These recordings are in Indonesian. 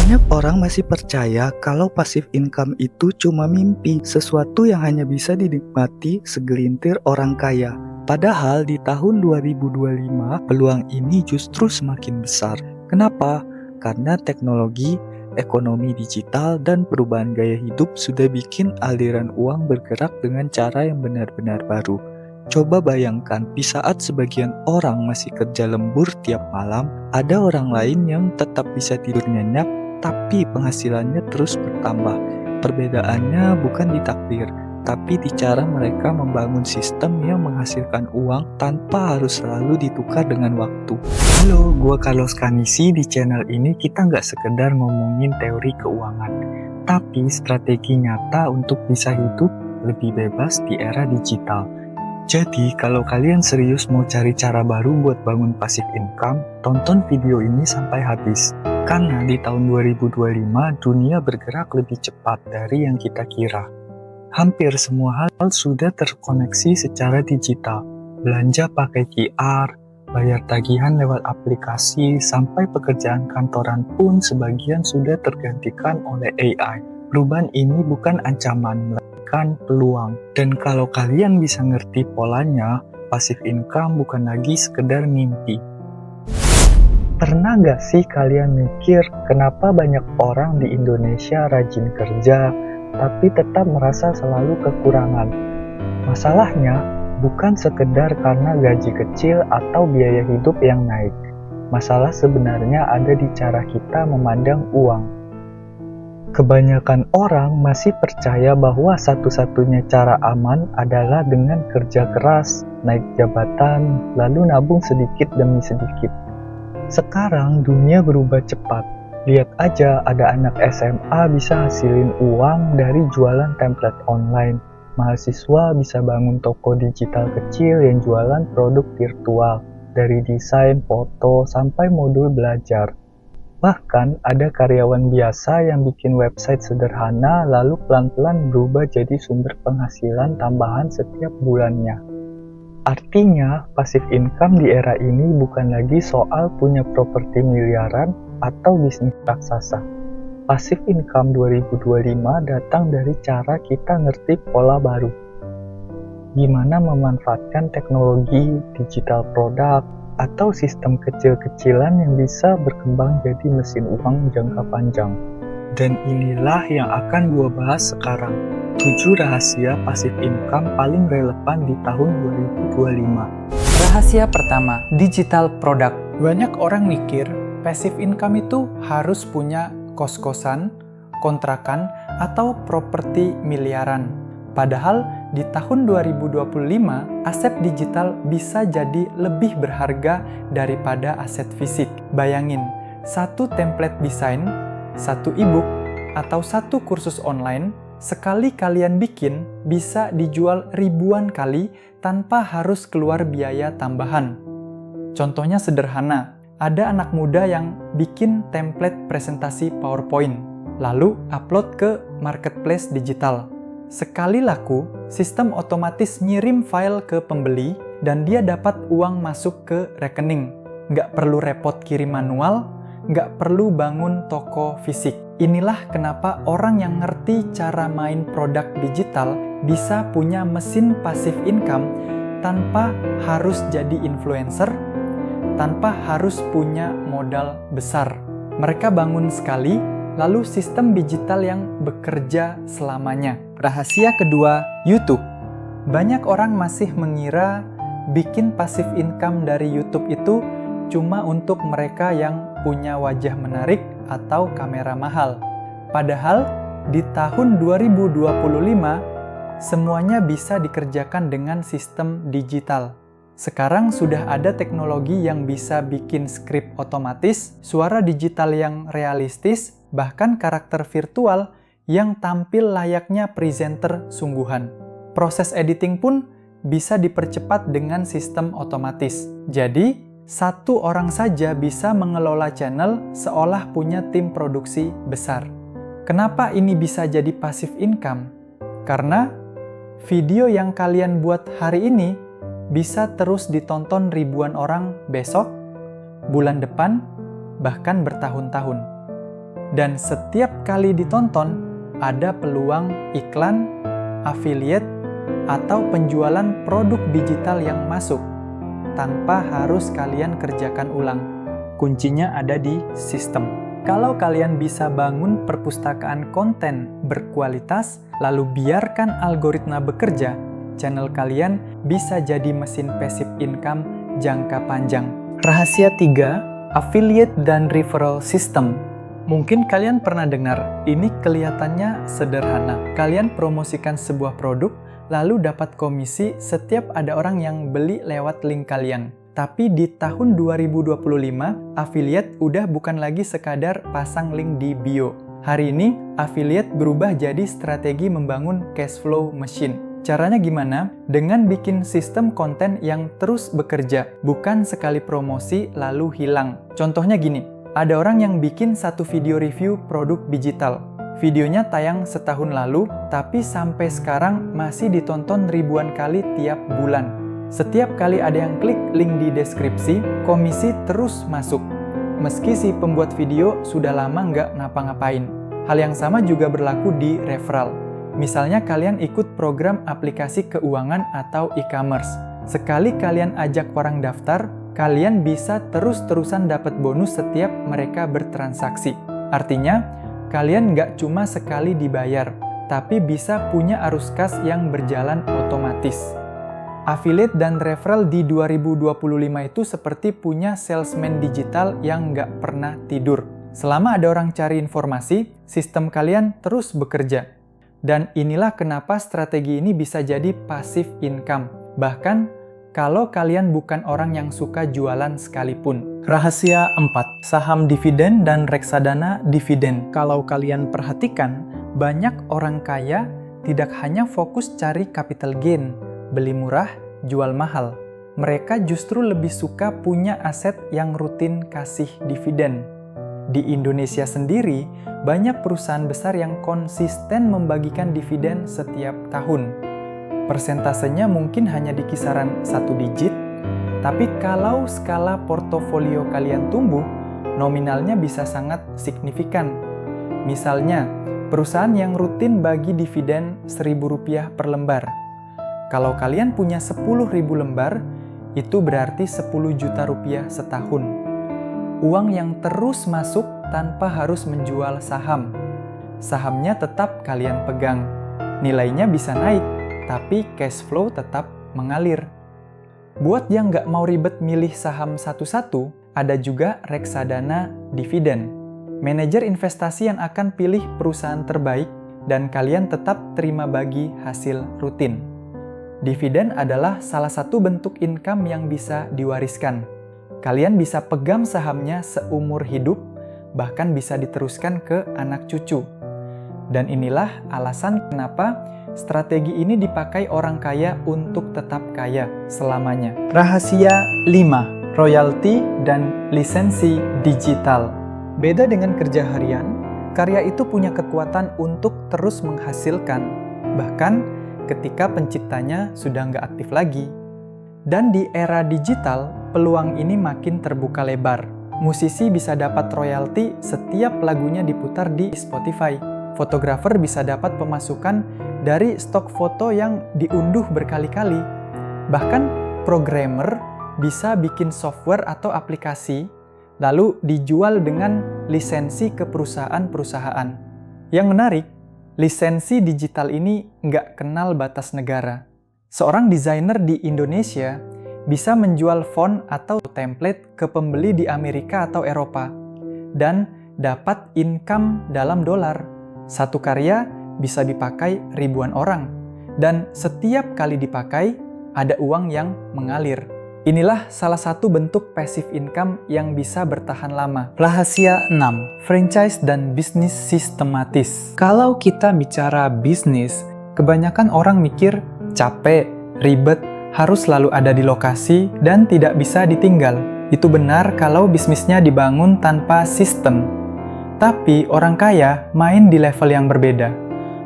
Banyak orang masih percaya kalau passive income itu cuma mimpi, sesuatu yang hanya bisa dinikmati segelintir orang kaya. Padahal di tahun 2025, peluang ini justru semakin besar. Kenapa? Karena teknologi, ekonomi digital, dan perubahan gaya hidup sudah bikin aliran uang bergerak dengan cara yang benar-benar baru. Coba bayangkan, di saat sebagian orang masih kerja lembur tiap malam, ada orang lain yang tetap bisa tidur nyenyak, tapi penghasilannya terus bertambah. Perbedaannya bukan di takdir, tapi di cara mereka membangun sistem yang menghasilkan uang tanpa harus selalu ditukar dengan waktu. Halo, gua Carlos Kanisi. Di channel ini kita nggak sekedar ngomongin teori keuangan, tapi strategi nyata untuk bisa hidup lebih bebas di era digital. Jadi, kalau kalian serius mau cari cara baru buat bangun passive income, tonton video ini sampai habis. Karena di tahun 2025, dunia bergerak lebih cepat dari yang kita kira. Hampir semua hal sudah terkoneksi secara digital. Belanja pakai QR, bayar tagihan lewat aplikasi, sampai pekerjaan kantoran pun sebagian sudah tergantikan oleh AI. Perubahan ini bukan ancaman, peluang. Dan kalau kalian bisa ngerti polanya, passive income bukan lagi sekedar mimpi. Pernah gak sih kalian mikir kenapa banyak orang di Indonesia rajin kerja, tapi tetap merasa selalu kekurangan? Masalahnya bukan sekedar karena gaji kecil atau biaya hidup yang naik. Masalah sebenarnya ada di cara kita memandang uang. Kebanyakan orang masih percaya bahwa satu-satunya cara aman adalah dengan kerja keras, naik jabatan, lalu nabung sedikit demi sedikit. Sekarang dunia berubah cepat. Lihat aja, ada anak SMA bisa hasilin uang dari jualan template online. Mahasiswa bisa bangun toko digital kecil yang jualan produk virtual, dari desain, foto, sampai modul belajar. Bahkan ada karyawan biasa yang bikin website sederhana lalu pelan-pelan berubah jadi sumber penghasilan tambahan setiap bulannya. Artinya, passive income di era ini bukan lagi soal punya properti miliaran atau bisnis raksasa. Passive income 2025 datang dari cara kita ngerti pola baru. Gimana memanfaatkan teknologi, digital produk, atau sistem kecil-kecilan yang bisa berkembang jadi mesin uang jangka panjang. Dan inilah yang akan gue bahas sekarang. 7 rahasia passive income paling relevan di tahun 2025. Rahasia pertama, digital product. Banyak orang mikir passive income itu harus punya kos-kosan, kontrakan, atau properti miliaran. Padahal di tahun 2025, aset digital bisa jadi lebih berharga daripada aset fisik. Bayangin, satu template desain, satu e-book, atau satu kursus online, sekali kalian bikin bisa dijual ribuan kali tanpa harus keluar biaya tambahan. Contohnya sederhana, ada anak muda yang bikin template presentasi PowerPoint, lalu upload ke marketplace digital. Sekali laku, sistem otomatis ngirim file ke pembeli dan dia dapat uang masuk ke rekening. Nggak perlu repot kirim manual, nggak perlu bangun toko fisik. Inilah kenapa orang yang ngerti cara main produk digital bisa punya mesin passive income tanpa harus jadi influencer, tanpa harus punya modal besar. Mereka bangun sekali, lalu sistem digital yang bekerja selamanya. Rahasia kedua, YouTube. Banyak orang masih mengira bikin passive income dari YouTube itu cuma untuk mereka yang punya wajah menarik atau kamera mahal. Padahal di tahun 2025, semuanya bisa dikerjakan dengan sistem digital. Sekarang sudah ada teknologi yang bisa bikin skrip otomatis, suara digital yang realistis, bahkan karakter virtual yang tampil layaknya presenter sungguhan. Proses editing pun bisa dipercepat dengan sistem otomatis. Jadi, satu orang saja bisa mengelola channel seolah punya tim produksi besar. Kenapa ini bisa jadi passive income? Karena video yang kalian buat hari ini bisa terus ditonton ribuan orang besok, bulan depan, bahkan bertahun-tahun. dan setiap kali ditonton ada peluang iklan, affiliate, atau penjualan produk digital yang masuk tanpa harus kalian kerjakan ulang. Kuncinya ada di sistem. Kalau kalian bisa bangun perpustakaan konten berkualitas, lalu biarkan algoritma bekerja, channel kalian bisa jadi mesin passive income jangka panjang. Rahasia 3, affiliate dan referral system. Mungkin kalian pernah dengar, ini kelihatannya sederhana. Kalian promosikan sebuah produk, lalu dapat komisi setiap ada orang yang beli lewat link kalian. Tapi di tahun 2025, affiliate udah bukan lagi sekadar pasang link di bio. Hari ini, affiliate berubah jadi strategi membangun cash flow machine. Caranya gimana? Dengan bikin sistem konten yang terus bekerja, bukan sekali promosi lalu hilang. Contohnya gini, ada orang yang bikin satu video review produk digital. Videonya tayang setahun lalu, tapi sampai sekarang masih ditonton ribuan kali tiap bulan. Setiap kali ada yang klik link di deskripsi, komisi terus masuk. Meski si pembuat video sudah lama nggak ngapa-ngapain. Hal yang sama juga berlaku di referral. Misalnya kalian ikut program aplikasi keuangan atau e-commerce. Sekali kalian ajak orang daftar, kalian bisa terus-terusan dapat bonus setiap mereka bertransaksi. Artinya, kalian nggak cuma sekali dibayar, tapi bisa punya arus kas yang berjalan otomatis. Affiliate dan referral di 2025 itu seperti punya salesman digital yang nggak pernah tidur. Selama ada orang cari informasi, sistem kalian terus bekerja. Dan inilah kenapa strategi ini bisa jadi passive income. Bahkan, kalau kalian bukan orang yang suka jualan sekalipun. Rahasia 4, saham dividen dan reksadana dividen. Kalau kalian perhatikan, banyak orang kaya tidak hanya fokus cari capital gain, beli murah, jual mahal. Mereka justru lebih suka punya aset yang rutin kasih dividen. Di Indonesia sendiri, banyak perusahaan besar yang konsisten membagikan dividen setiap tahun. Persentasenya mungkin hanya di kisaran 1 digit, tapi kalau skala portofolio kalian tumbuh, nominalnya bisa sangat signifikan. Misalnya, perusahaan yang rutin bagi dividen Rp1.000 per lembar. Kalau kalian punya 10.000 lembar, itu berarti 10 juta rupiah setahun. Uang yang terus masuk tanpa harus menjual saham. Sahamnya tetap kalian pegang. Nilainya bisa naik, tapi cash flow tetap mengalir. Buat yang nggak mau ribet milih saham satu-satu, ada juga reksadana dividen. Manajer investasi yang akan pilih perusahaan terbaik dan kalian tetap terima bagi hasil rutin. Dividen adalah salah satu bentuk income yang bisa diwariskan. Kalian bisa pegang sahamnya seumur hidup, bahkan bisa diteruskan ke anak cucu. Dan inilah alasan kenapa strategi ini dipakai orang kaya untuk tetap kaya selamanya. Rahasia 5, royalti dan lisensi digital. Beda dengan kerja harian, karya itu punya kekuatan untuk terus menghasilkan, bahkan ketika penciptanya sudah nggak aktif lagi. Dan di era digital, peluang ini makin terbuka lebar. Musisi bisa dapat royalti setiap lagunya diputar di Spotify. Fotografer bisa dapat pemasukan dari stok foto yang diunduh berkali-kali. Bahkan programmer bisa bikin software atau aplikasi, lalu dijual dengan lisensi ke perusahaan-perusahaan. Yang menarik, lisensi digital ini nggak kenal batas negara. Seorang desainer di Indonesia bisa menjual font atau template ke pembeli di Amerika atau Eropa dan dapat income dalam dolar. Satu karya bisa dipakai ribuan orang dan setiap kali dipakai ada uang yang mengalir. Inilah salah satu bentuk passive income yang bisa bertahan lama. Rahasia 6, franchise dan bisnis sistematis. Kalau kita bicara bisnis, kebanyakan orang mikir capek, ribet, harus selalu ada di lokasi, dan tidak bisa ditinggal. Itu benar kalau bisnisnya dibangun tanpa sistem. Tapi orang kaya main di level yang berbeda.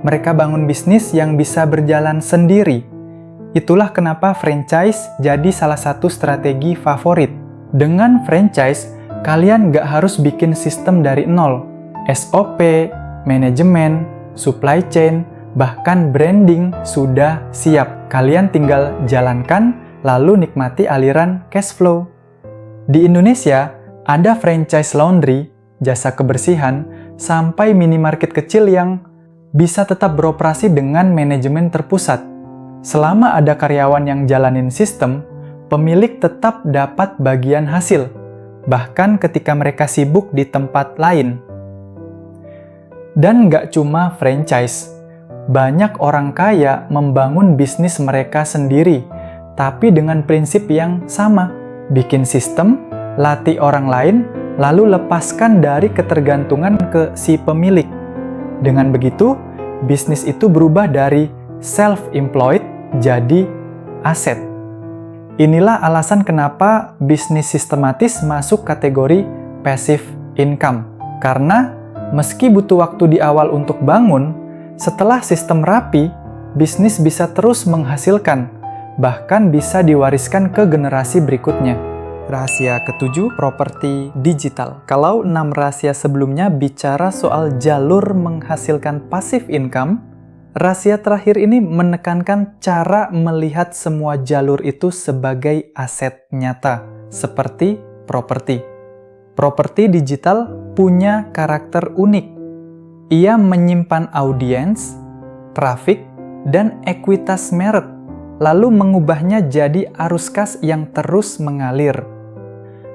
Mereka bangun bisnis yang bisa berjalan sendiri. Itulah kenapa franchise jadi salah satu strategi favorit. Dengan franchise, kalian nggak harus bikin sistem dari nol. SOP, manajemen, supply chain, bahkan branding sudah siap. Kalian tinggal jalankan, lalu nikmati aliran cash flow. Di Indonesia, ada franchise laundry, jasa kebersihan, sampai minimarket kecil yang bisa tetap beroperasi dengan manajemen terpusat. Selama ada karyawan yang jalanin sistem, pemilik tetap dapat bagian hasil, bahkan ketika mereka sibuk di tempat lain. Dan nggak cuma franchise, banyak orang kaya membangun bisnis mereka sendiri, tapi dengan prinsip yang sama. Bikin sistem, latih orang lain, lalu lepaskan dari ketergantungan ke si pemilik. Dengan begitu, bisnis itu berubah dari self-employed jadi aset. Inilah alasan kenapa bisnis sistematis masuk kategori passive income. Karena meski butuh waktu di awal untuk bangun, setelah sistem rapi, bisnis bisa terus menghasilkan, bahkan bisa diwariskan ke generasi berikutnya. Rahasia ketujuh, properti digital. Kalau 6 rahasia sebelumnya bicara soal jalur menghasilkan passive income, rahasia terakhir ini menekankan cara melihat semua jalur itu sebagai aset nyata, seperti properti. Properti digital punya karakter unik. Ia menyimpan audiens, traffic, dan ekuitas merek, lalu mengubahnya jadi arus kas yang terus mengalir.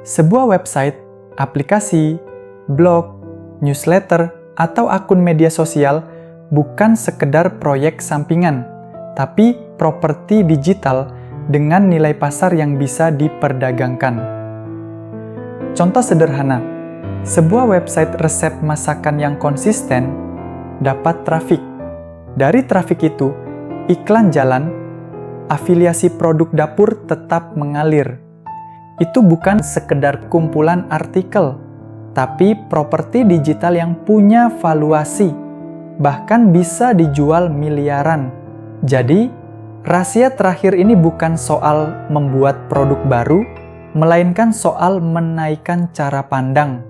Sebuah website, aplikasi, blog, newsletter, atau akun media sosial bukan sekedar proyek sampingan, tapi properti digital dengan nilai pasar yang bisa diperdagangkan. Contoh sederhana, sebuah website resep masakan yang konsisten dapat trafik. Dari trafik itu, iklan jalan, afiliasi produk dapur tetap mengalir. Itu bukan sekedar kumpulan artikel, tapi properti digital yang punya valuasi, bahkan bisa dijual miliaran. Jadi, rahasia terakhir ini bukan soal membuat produk baru, melainkan soal menaikkan cara pandang,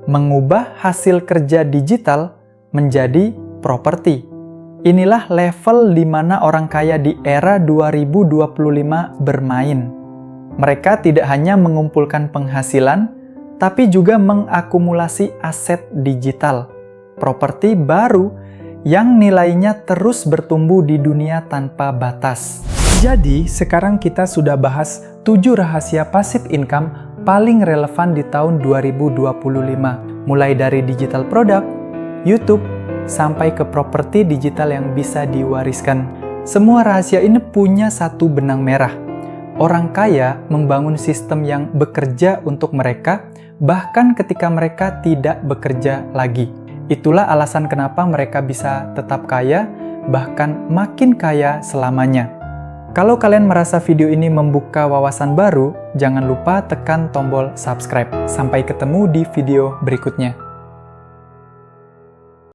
mengubah hasil kerja digital menjadi properti. Inilah level di mana orang kaya di era 2025 bermain. Mereka tidak hanya mengumpulkan penghasilan, tapi juga mengakumulasi aset digital, properti baru yang nilainya terus bertumbuh di dunia tanpa batas. Jadi, sekarang kita sudah bahas 7 rahasia passive income paling relevan di tahun 2025. Mulai dari digital product, YouTube, sampai ke properti digital yang bisa diwariskan. Semua rahasia ini punya satu benang merah. Orang kaya membangun sistem yang bekerja untuk mereka, bahkan ketika mereka tidak bekerja lagi. Itulah alasan kenapa mereka bisa tetap kaya, bahkan makin kaya selamanya. Kalau kalian merasa video ini membuka wawasan baru, jangan lupa tekan tombol subscribe. Sampai ketemu di video berikutnya.